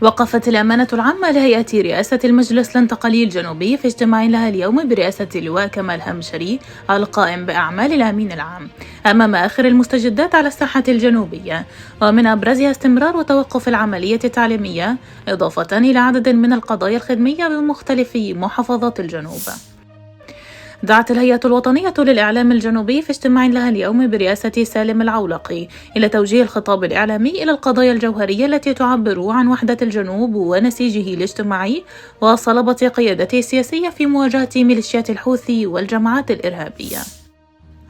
وقفت الأمانة العامة لهيئة رئاسة المجلس الانتقالي الجنوبي في اجتماع لها اليوم برئاسة اللواء كمال همشري القائم بأعمال الأمين العام أمام آخر المستجدات على الساحة الجنوبية، ومن أبرزها استمرار وتوقف العملية التعليمية إضافة إلى عدد من القضايا الخدمية بمختلف محافظات الجنوب. دعت الهيئة الوطنية للإعلام الجنوبي في اجتماع لها اليوم برئاسة سالم العولقي إلى توجيه الخطاب الإعلامي إلى القضايا الجوهرية التي تعبر عن وحدة الجنوب ونسيجه الاجتماعي وصلابة قيادته السياسية في مواجهة ميليشيات الحوثي والجماعات الإرهابية.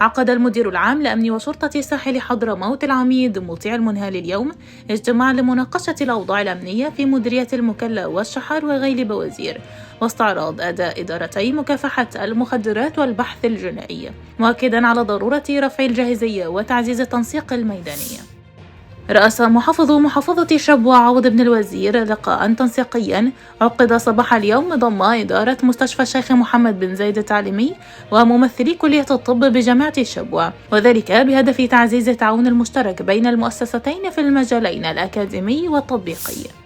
عقد المدير العام لأمن وشرطة ساحل حضرموت العميد مطيع المنهال اليوم اجتماع لمناقشة الأوضاع الأمنية في مديرية المكلا والشحر وغيل بوزير واستعراض أداء إدارتي مكافحة المخدرات والبحث الجنائي، مؤكدا على ضرورة رفع الجاهزية وتعزيز التنسيق الميداني. رأس محافظة شبوة عوض بن الوزير لقاء تنسيقيا عقد صباح اليوم ضم إدارة مستشفى الشيخ محمد بن زايد التعليمي وممثلي كلية الطب بجامعة شبوة، وذلك بهدف تعزيز التعاون المشترك بين المؤسستين في المجالين الأكاديمي والتطبيقي.